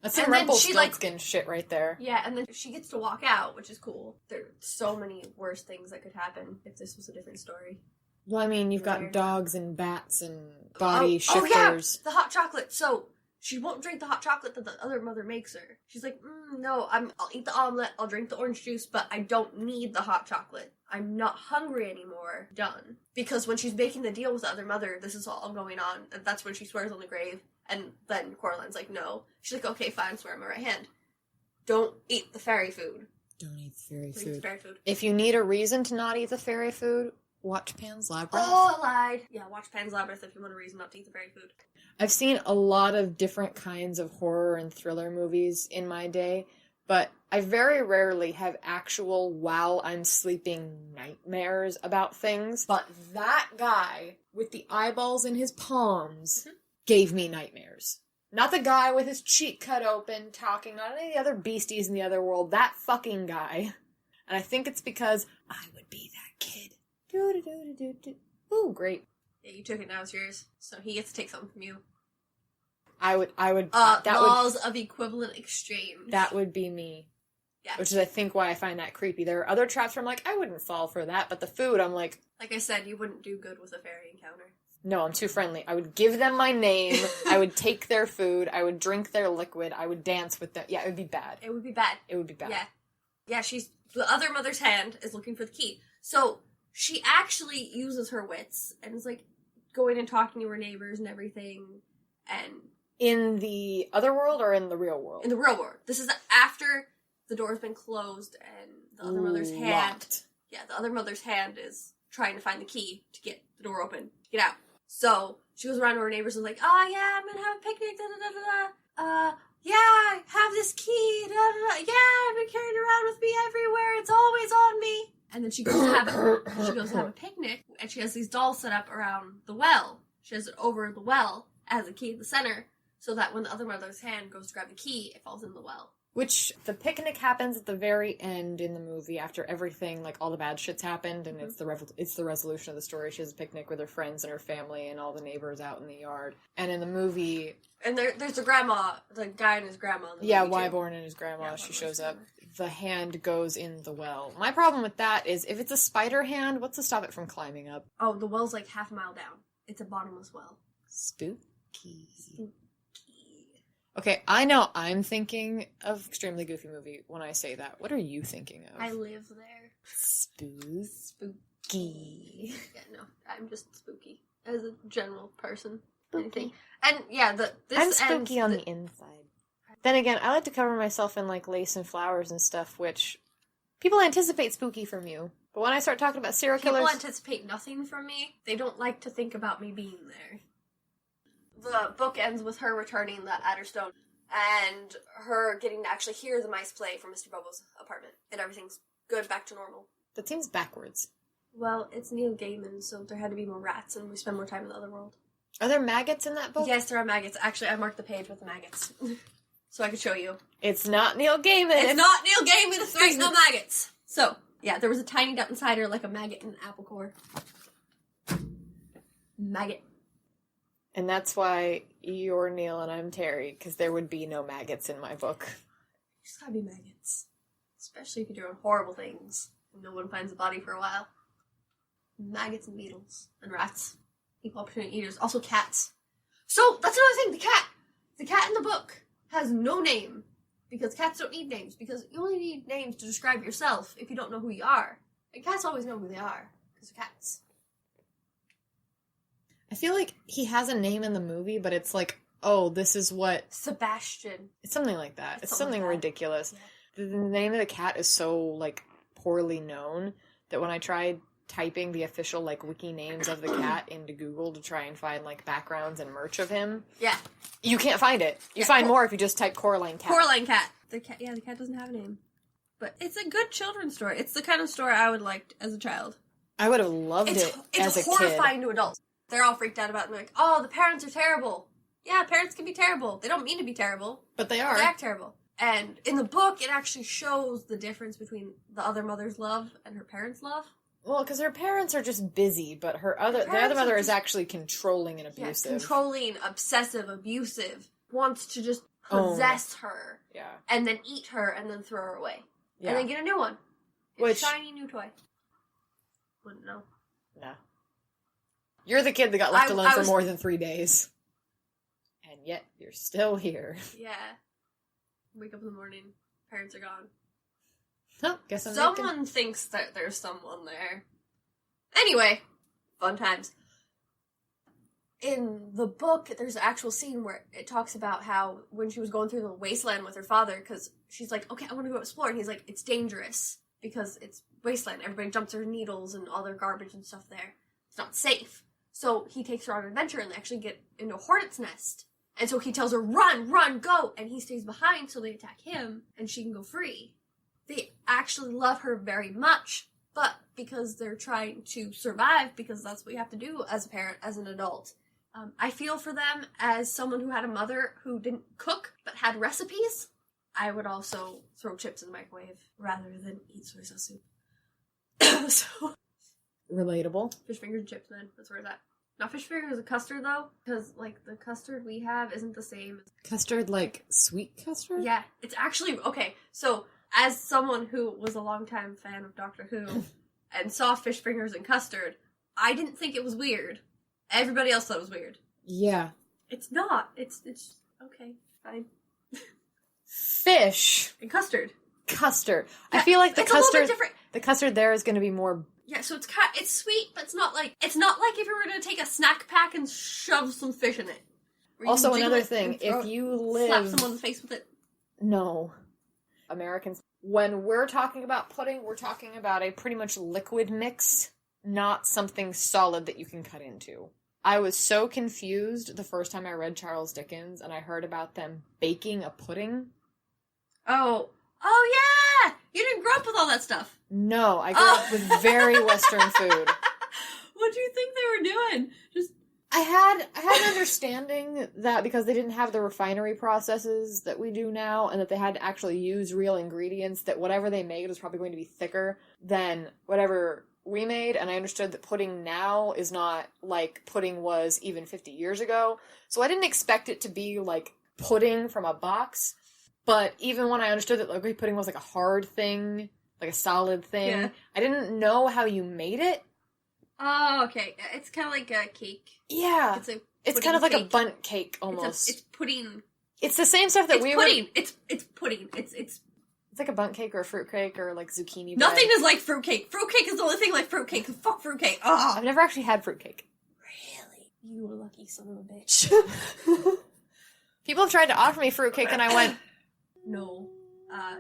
That's some Rumpelstiltskin shit right there. Yeah, and then she gets to walk out, which is cool. There are so many worse things that could happen if this was a different story. Well, I mean, you've got dogs and bats and body shifters. Oh, yeah! The hot chocolate. So, she won't drink the hot chocolate that the other mother makes her. She's like, no, I'll eat the omelet, I'll drink the orange juice, but I don't need the hot chocolate. I'm not hungry anymore. Done. Because when she's making the deal with the other mother, this is all going on, and that's when she swears on the grave. And then Coraline's like, no. She's like, okay, fine, swear on my right hand. Don't eat the fairy food. Don't eat the fairy food. food. If you need a reason to not eat the fairy food, watch Pan's Labyrinth. Oh, I lied. Yeah, watch Pan's Labyrinth if you want a reason not to eat the fairy food. I've seen a lot of different kinds of horror and thriller movies in my day, but I very rarely have actual while I'm sleeping nightmares about things. But that guy with the eyeballs in his palms gave me nightmares. Not the guy with his cheek cut open, talking, not any of the other beasties in the other world. That fucking guy. And I think it's because I would be that kid. Ooh, great. Yeah, you took it, now it's yours. So he gets to take something from you. I would. Laws of equivalent exchange. That would be me. Yeah. Which is, I think, why I find that creepy. There are other traps where I'm like, I wouldn't fall for that, but the food, I'm like... Like I said, you wouldn't do good with a fairy encounter. No, I'm too friendly. I would give them my name, I would take their food, I would drink their liquid, I would dance with them. Yeah, it would be bad. It would be bad. It would be bad. Yeah. Yeah, the other mother's hand is looking for the key. So, she actually uses her wits, and is, like, going and talking to her neighbors and everything, and... In the other world, or in the real world? In the real world. This is after the door's been closed, and the other mother's hand... Locked. Yeah, the other mother's hand is trying to find the key to get the door open, to get out. So, she goes around to her neighbors and is like, oh yeah, I'm gonna have a picnic, yeah, have this key, yeah, I've been carrying it around with me everywhere, it's always on me. And then she goes to have a picnic, and she has these dolls set up around the well. She has it over the well, as a key in the center, so that when the other mother's hand goes to grab the key, it falls in the well. Which, the picnic happens at the very end in the movie, after everything, like, all the bad shit's happened, and it's the resolution of the story. She has a picnic with her friends and her family, and all the neighbors out in the yard. And in the movie... And there's the grandma, the guy and his grandma in the movie, Wyborn and his grandma, she shows up. The hand goes in the well. My problem with that is, if it's a spider hand, what's to stop it from climbing up? Oh, the well's like half a mile down. It's a bottomless well. Spooky. Okay, I know I'm thinking of extremely goofy movie when I say that. What are you thinking of? I live there. Spooky. Yeah, no, I'm just spooky as a general person. Spooky. And yeah, I'm spooky on the inside. Then again, I like to cover myself in like lace and flowers and stuff, which people anticipate spooky from you. But when I start talking about serial killers, people anticipate nothing from me. They don't like to think about me being there. The book ends with her returning the Adderstone and her getting to actually hear the mice play from Mr. Bobo's apartment. And everything's good, back to normal. That seems backwards. Well, it's Neil Gaiman, so there had to be more rats and we spend more time in the other world. Are there maggots in that book? Yes, there are maggots. Actually, I marked the page with the maggots. So I could show you. It's not Neil Gaiman. It's not Neil Gaiman. There's no maggots. So, yeah, there was a tiny dot inside her like a maggot in an apple core. Maggot. And that's why you're Neil and I'm Terry, because there would be no maggots in my book. There's gotta be maggots. Especially if you're doing horrible things and no one finds the body for a while. Maggots and beetles and rats. Equal opportunity eaters. Also cats. So, that's another thing. The cat. The cat in the book has no name. Because cats don't need names. Because you only need names to describe yourself if you don't know who you are. And cats always know who they are. Because they're cats. I feel like he has a name in the movie, but it's like, oh, this is what... Sebastian. It's something like that. It's something like that. Ridiculous. Yeah. The name of the cat is so, like, poorly known that when I tried typing the official, like, wiki names of the cat into Google to try and find, like, backgrounds and merch of him... Yeah. You can't find it. You find more if you just type Coraline cat. Coraline cat. The cat doesn't have a name. But it's a good children's story. It's the kind of story I would like as a child. I would have loved it as a It's kid. horrifying to adults. They're all freaked out about it and they're like, oh, the parents are terrible. Yeah, parents can be terrible. They don't mean to be terrible. But they are. They act terrible. And in the book, it actually shows the difference between the other mother's love and her parents' love. Well, because her parents are just busy, but the other mother is actually controlling and abusive. Yeah, controlling, obsessive, abusive. Wants to just possess her. Yeah. And then eat her and then throw her away. Yeah. And then get a new one. A shiny new toy. Wouldn't know. No. You're the kid that got left alone for more than 3 days. And yet, you're still here. Yeah. Wake up in the morning, parents are gone. Oh, guess Someone thinks that there's someone there. Anyway, fun times. In the book, there's an actual scene where it talks about how when she was going through the wasteland with her father, because she's like, okay, I want to go explore. And he's like, it's dangerous because it's wasteland. Everybody dumps their needles and all their garbage and stuff there. It's not safe. So he takes her on an adventure and they actually get into a hornet's nest. And so he tells her, run, run, go. And he stays behind so they attack him and she can go free. They actually love her very much, but because they're trying to survive, because that's what you have to do as a parent, as an adult. I feel for them as someone who had a mother who didn't cook, but had recipes. I would also throw chips in the microwave rather than eat soy sauce soup. So, relatable. Fish fingers and chips, man. That's where it's at. Not fish fingers and custard, though, because, like, the custard we have isn't the same. Custard, like, sweet custard? Yeah, it's actually, okay, so, as someone who was a longtime fan of Doctor Who, and saw fish fingers and custard, I didn't think it was weird. Everybody else thought it was weird. Yeah. It's not. It's okay, fine. Fish. And custard. Custard. Yeah, I feel like the it's a little bit custard... different. The custard there is going to be more... Yeah, so it's sweet, but it's not like if you were going to take a snack pack and shove some fish in it. Also, another thing, if you live... Slap someone in the face with it. No. Americans, when we're talking about pudding, we're talking about a pretty much liquid mix, not something solid that you can cut into. I was so confused the first time I read Charles Dickens and I heard about them baking a pudding. Oh yeah! You didn't grow up with all that stuff. No, I grew up with very Western food. What do you think they were doing? I had an understanding that because they didn't have the refinery processes that we do now, and that they had to actually use real ingredients, that whatever they made was probably going to be thicker than whatever we made, and I understood that pudding now is not like pudding was even 50 years ago. So I didn't expect it to be like pudding from a box, but even when I understood that like pudding was like a hard thing, like a solid thing, yeah. I didn't know how you made it. Oh, okay. It's kind of like a cake. Yeah. It's kind of like a bundt cake, almost. It's pudding. It's the same stuff that it's pudding. It's pudding. It's like a bundt cake or a fruit cake or like zucchini bread. Nothing is like fruitcake. Fruitcake is the only thing like fruitcake. Fuck fruitcake. Oh. I've never actually had fruitcake. Really? You were lucky son of a bitch. People have tried to offer me fruitcake and I went... No.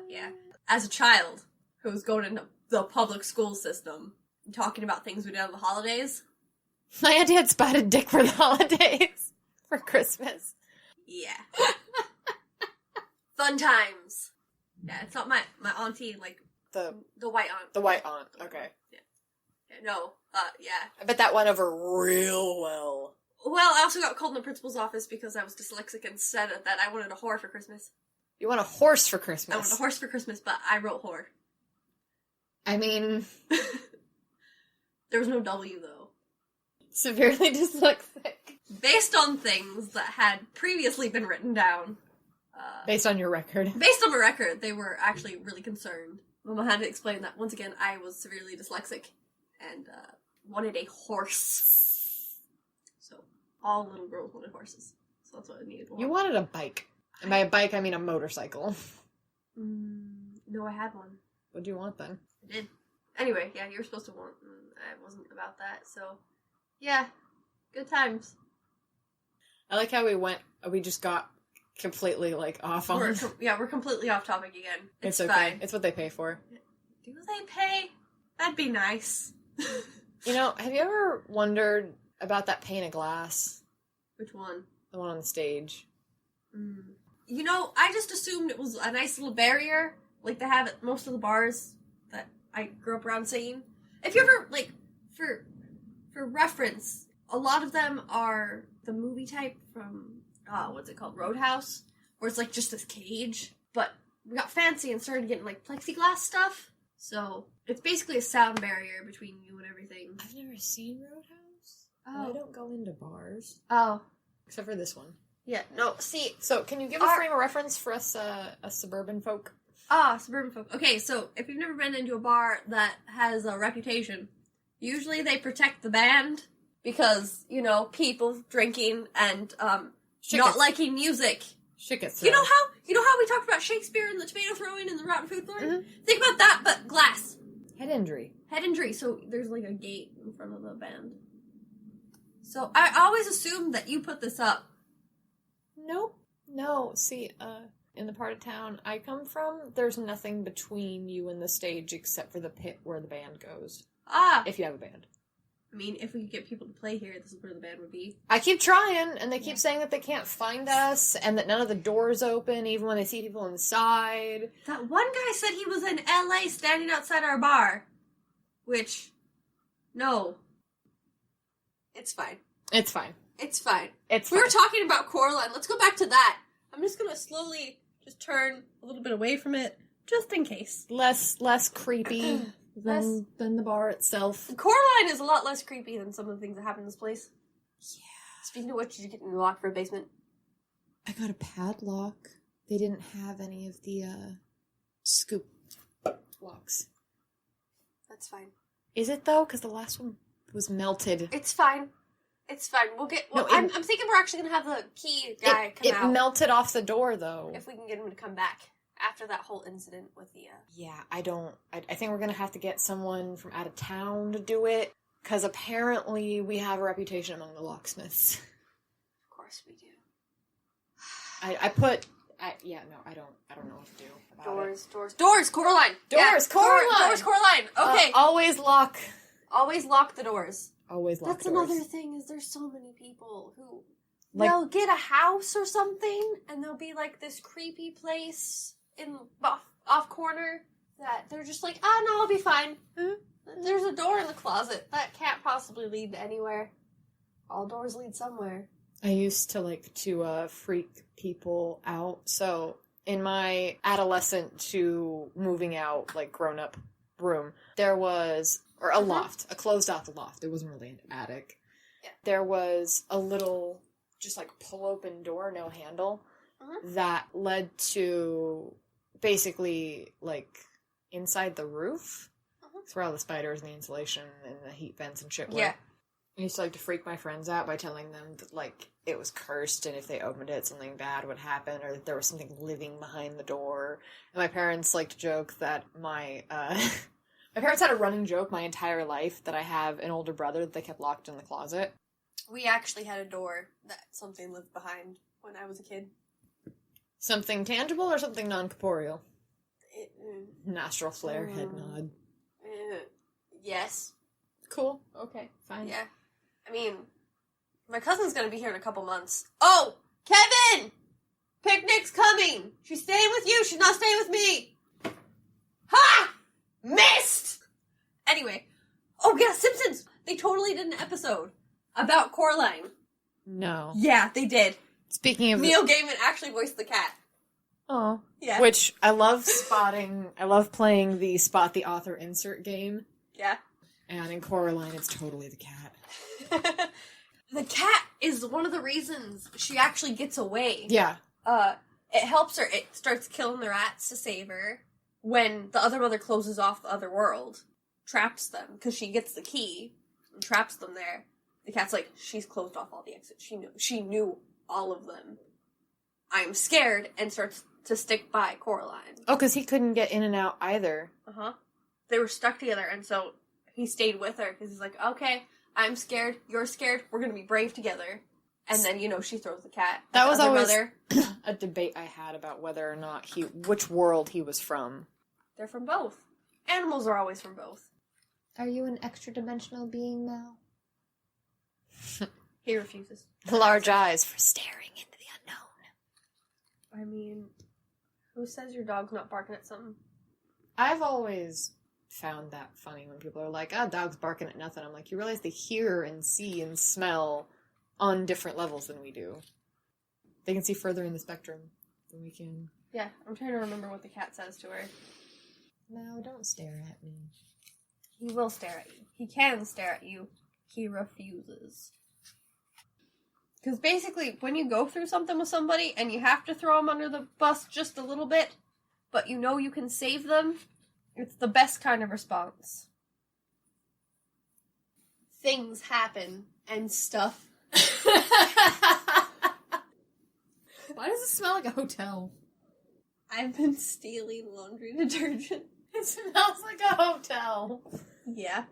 Yeah. As a child who was going into the public school system and talking about things we did on the holidays... My auntie had spotted dick for the holidays. For Christmas. Yeah. Fun times. Yeah, it's not my auntie, like, the white aunt. The white aunt, okay. Yeah. No, yeah. I bet that went over real well. Well, I also got called in the principal's office because I was dyslexic and said that I wanted a whore for Christmas. You want a horse for Christmas? I wanted a horse for Christmas, but I wrote whore. I mean... There was no W, though. Severely dyslexic. Based on things that had previously been written down. Based on your record. Based on my record, they were actually really concerned. Mama had to explain that, once again, I was severely dyslexic and wanted a horse. So, all little girls wanted horses. So that's what I needed. You wanted a bike. And by a bike, I mean a motorcycle. No, I had one. What do you want, then? I did. Anyway, yeah, you were supposed to want... I wasn't about that, so... Yeah. Good times. I like how we just got completely, off on... We're completely off topic again. It's okay. fine. It's what they pay for. Do they pay? That'd be nice. Have you ever wondered about that pane of glass? Which one? The one on the stage. I just assumed it was a nice little barrier, like they have at most of the bars that I grew up around seeing. If you ever, for reference, a lot of them are the movie type from, what's it called, Roadhouse, where it's, just this cage, but we got fancy and started getting, plexiglass stuff, so it's basically a sound barrier between you and everything. I've never seen Roadhouse. Oh. I don't go into bars. Oh. Except for this one. Yeah, no, see... So, can you give a frame of reference for us suburban folk? Suburban folk. Okay, so, if you've never been into a bar that has a reputation, usually they protect the band, because, people drinking and, not liking music. Shit gets thrown. You know how we talked about Shakespeare and the tomato throwing and the rotten food throwing? Mm-hmm. Think about that, but glass. Head injury. So, there's, a gate in front of the band. So, I always assumed that you put this up. Nope. No, see, in the part of town I come from, there's nothing between you and the stage except for the pit where the band goes. If you have a band. I mean, if we could get people to play here, this is where the band would be. I keep trying, and they keep saying that they can't find us, and that none of the doors open, even when they see people inside. That one guy said he was in LA standing outside our bar. Which, no. It's fine. It's fine. It's fine. It's We fine. were talking about Coraline. Let's go back to that. I'm just going to slowly just turn a little bit away from it, just in case. Less creepy than the bar itself. Coraline is a lot less creepy than some of the things that happen in this place. Yeah. Speaking of which, did you get locked for a basement? I got a padlock. They didn't have any of the, scoop locks. That's fine. Is it, though? Because the last one was melted. It's fine. It's fine. We'll get... Well, no, I'm thinking we're actually going to have the key guy come out. It melted off the door, though. If we can get him to come back after that whole incident with the... Yeah, I think we're going to have to get someone from out of town to do it, because apparently we have a reputation among the locksmiths. Of course we do. I don't know what to do about Doors, Coraline! Doors, Coraline! Doors, Coraline! Okay. Always lock the doors. Always lock That's doors. another thing, is there's so many people who... they'll get a house or something, and there'll be, this creepy place off corner that they're just like, no, I'll be fine. Mm-hmm. There's a door in the closet. That can't possibly lead to anywhere. All doors lead somewhere. I used to freak people out, so in my adolescent to moving out, grown-up room, there was... or a loft, a closed-off loft. It wasn't really an attic. Yeah. There was a little, just pull-open door, no handle, that led to basically, inside the roof. That's where all the spiders and the insulation and the heat vents and shit were. Yeah. I used to freak my friends out by telling them that, it was cursed, and if they opened it, something bad would happen, or that there was something living behind the door. And my parents liked to joke that my parents had a running joke my entire life that I have an older brother that they kept locked in the closet. We actually had a door that something lived behind when I was a kid. Something tangible or something non-corporeal? Nostril flare, head nod. Yes. Cool. Okay, fine. Yeah. I mean, my cousin's gonna be here in a couple months. Oh! Kevin! Picnic's coming! She's staying with you, she's not staying with me! Ha! Missed! Anyway. Oh, yeah, Simpsons! They totally did an episode about Coraline. No. Yeah, they did. Speaking of... Neil Gaiman actually voiced the cat. Oh. Yeah. Which, I love I love playing the Spot the Author insert game. Yeah. And in Coraline, it's totally the cat. The cat is one of the reasons she actually gets away. Yeah. It helps her. It starts killing the rats to save her. When the other mother closes off the other world, traps them, because she gets the key, and traps them there. The cat's like, she's closed off all the exits. She knew all of them. I'm scared, and starts to stick by Coraline. Oh, because he couldn't get in and out either. Uh-huh. They were stuck together, and so he stayed with her, because he's like, okay, I'm scared, you're scared, we're gonna be brave together. And then, she throws the cat. That was always mother. a debate I had about whether or not which world he was from. They're from both. Animals are always from both. Are you an extra-dimensional being, Mal? He refuses. Large eyes for staring into the unknown. I mean, who says your dog's not barking at something? I've always found that funny when people are like, dog's barking at nothing. I'm like, you realize they hear and see and smell on different levels than we do. They can see further in the spectrum than we can. Yeah, I'm trying to remember what the cat says to her. No, don't stare at me. He will stare at you. He can stare at you. He refuses. Because basically, when you go through something with somebody and you have to throw them under the bus just a little bit, but you can save them, it's the best kind of response. Things happen and stuff. Why does it smell like a hotel? I've been stealing laundry detergent. It smells like a hotel. Yeah.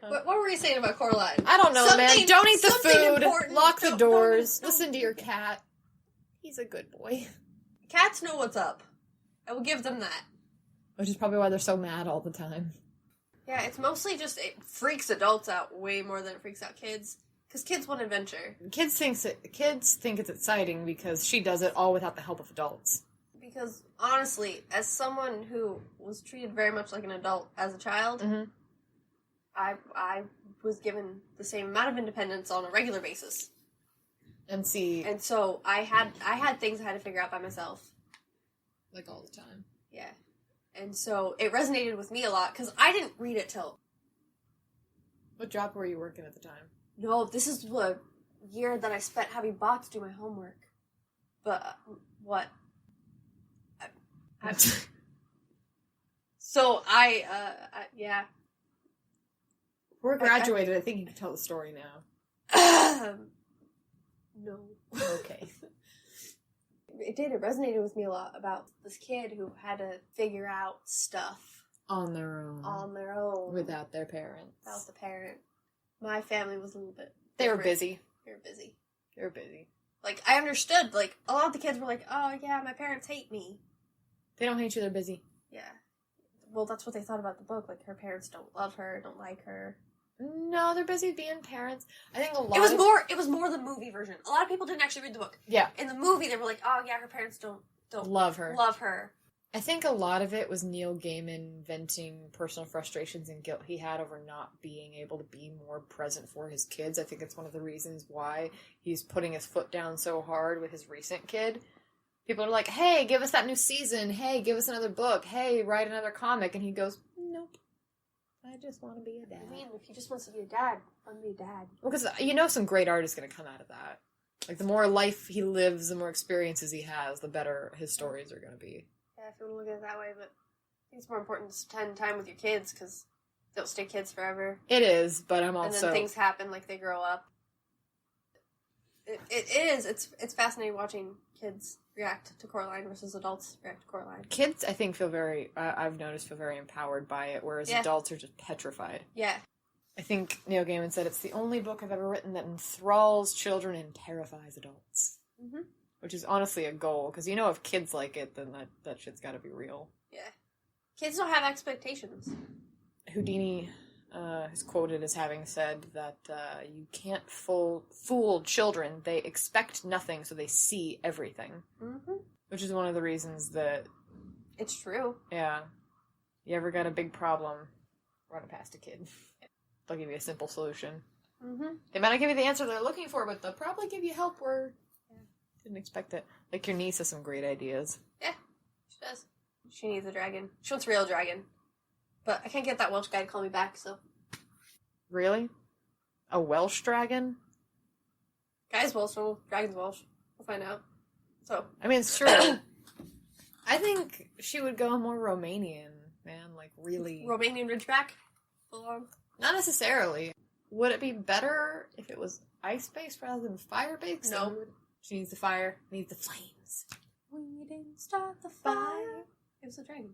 What were we saying about Coraline? I don't know, man. Don't eat the food. Important. Lock the doors. Don't. Listen to your cat. He's a good boy. Cats know what's up. I will give them that. Which is probably why they're so mad all the time. Yeah, it's mostly just, it freaks adults out way more than it freaks out kids. Because kids want adventure. Kids think it's exciting because she does it all without the help of adults. Because, honestly, as someone who was treated very much like an adult as a child, Mm-hmm. I was given the same amount of independence on a regular basis. And so I had things I had to figure out by myself. like all the time. Yeah. And so it resonated with me a lot, because I didn't read it till... What job were you working at the time? No, this is the year that I spent having bots do my homework. But, what? So, yeah. We're graduated. I think you can tell the story now. No. Okay. It did. It resonated with me a lot about this kid who had to figure out stuff. On their own. Without their parents. Without the parent. My family was a little bit They were different. busy. They were busy. Like, I understood. Like, a lot of the kids were like, oh, yeah, my parents hate me. They don't hate you, they're busy. Yeah. Well, that's what they thought about the book. Like, her parents don't love her, don't like her. No, they're busy being parents. I think a lot It was more the movie version. A lot of people didn't actually read the book. Yeah. In the movie, they were like, oh, yeah, her parents don't love her. Love her. I think a lot of it was Neil Gaiman venting personal frustrations and guilt he had over not being able to be more present for his kids. I think it's one of the reasons why he's putting his foot down so hard with his recent kid. People are like, hey, give us that new season. Hey, give us another book. Hey, write another comic. And he goes, nope. I just want to be a dad. I mean, if he just wants to be a dad, let him be a dad. Well, because some great art is going to come out of that. Like, the more life he lives, the more experiences he has, the better his stories are going to be. Yeah, if you want to look at it that way, but I think it's more important to spend time with your kids, because they'll stay kids forever. It is, but I'm also... And then things happen, like they grow up. It is. It's fascinating watching kids react to Coraline versus adults react to Coraline. Kids, I think, I've noticed, feel very empowered by it, whereas adults are just petrified. Yeah. I think Neil Gaiman said it's the only book I've ever written that enthralls children and terrifies adults. Mm-hmm. Which is honestly a goal, because if kids like it, then that shit's gotta be real. Yeah. Kids don't have expectations. Houdini is quoted as having said that you can't fool children. They expect nothing, so they see everything. Mm-hmm. Which is one of the reasons that... It's true. Yeah. You ever got a big problem, run it past a kid. They'll give you a simple solution. Mm-hmm. They might not give you the answer they're looking for, but they'll probably give you help where you didn't expect it. Like, your niece has some great ideas. Yeah, she does. She needs a dragon. She wants a real dragon. But I can't get that Welsh guy to call me back, so... Really? A Welsh dragon? Guy's Welsh, so dragon's Welsh. We'll find out. So... I mean, it's true. I think she would go more Romanian, man. Like, really... Romanian Ridgeback? Full on. Not necessarily. Would it be better if it was ice-based rather than fire-based? No. She needs the fire, needs the flames. We didn't start the fire. It was a dragon.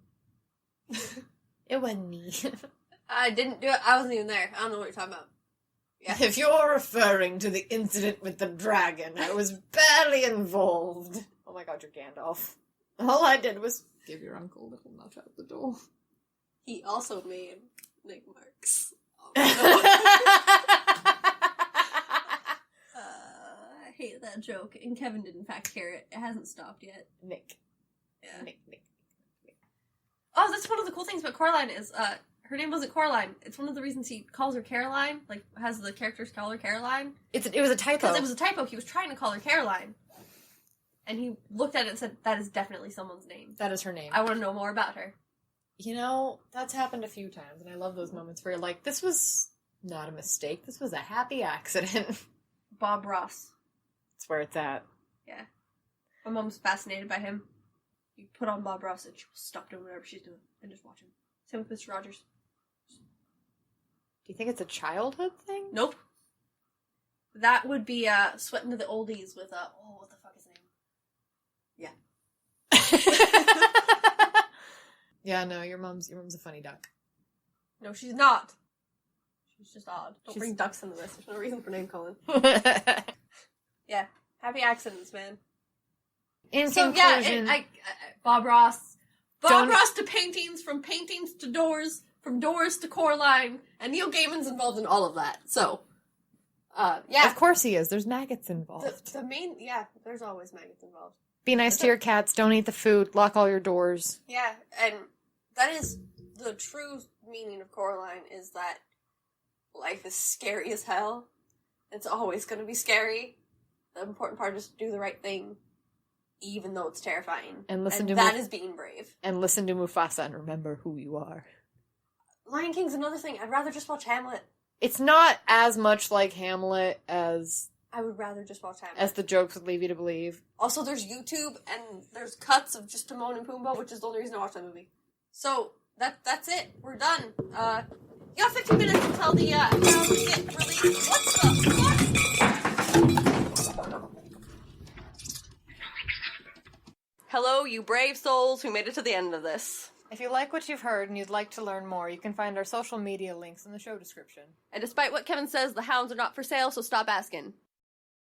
It wasn't me. I didn't do it. I wasn't even there. I don't know what you're talking about. Yeah. If you're referring to the incident with the dragon, I was barely involved. Oh my god, you're Gandalf. All I did was give your uncle a little nudge out the door. He also made Nick marks. I hate that joke, and Kevin did in fact hear it. It hasn't stopped yet. Nick. Yeah. Nick. Oh, that's one of the cool things about Coraline is, her name wasn't Coraline. It's one of the reasons he calls her Caroline, like, has the characters call her Caroline. It was a typo. Because it was a typo. He was trying to call her Caroline. And he looked at it and said, that is definitely someone's name. That is her name. I want to know more about her. You know, that's happened a few times, and I love those moments where you're like, this was not a mistake. This was a happy accident. Bob Ross. That's where it's at. Yeah. My mom's fascinated by him. You put on Bob Ross and she'll stop doing whatever she's doing and just watch him. Same with Mr. Rogers. Do you think it's a childhood thing? Nope. That would be Sweating to the Oldies with, what the fuck is his name? Yeah. Yeah, no, your mom's a funny duck. No, she's not. She's just odd. Don't bring ducks into this. There's no reason for name calling. Yeah. Happy accidents, man. In so, conclusion... yeah, Bob Ross. Bob Ross to paintings, from paintings to doors, from doors to Coraline, and Neil Gaiman's involved in all of that. So, yeah. Of course he is. There's maggots involved. The main, there's always maggots involved. Be nice to your cats. Don't eat the food. Lock all your doors. Yeah, and that is the true meaning of Coraline, is that life is scary as hell. It's always going to be scary. The important part is to do the right thing, even though it's terrifying. And that is being brave. And listen to Mufasa and remember who you are. Lion King's another thing. I'd rather just watch Hamlet. It's not as much like Hamlet as... I would rather just watch Hamlet. As the jokes would leave you to believe. Also, there's YouTube, and there's cuts of just Timon and Pumbaa, which is the only reason I watch that movie. So, that's it. We're done. You got 15 minutes until the, get released. What the fuck? Hello, you brave souls who made it to the end of this. If you like what you've heard and you'd like to learn more, you can find our social media links in the show description. And despite what Kevin says, the hounds are not for sale, so stop asking.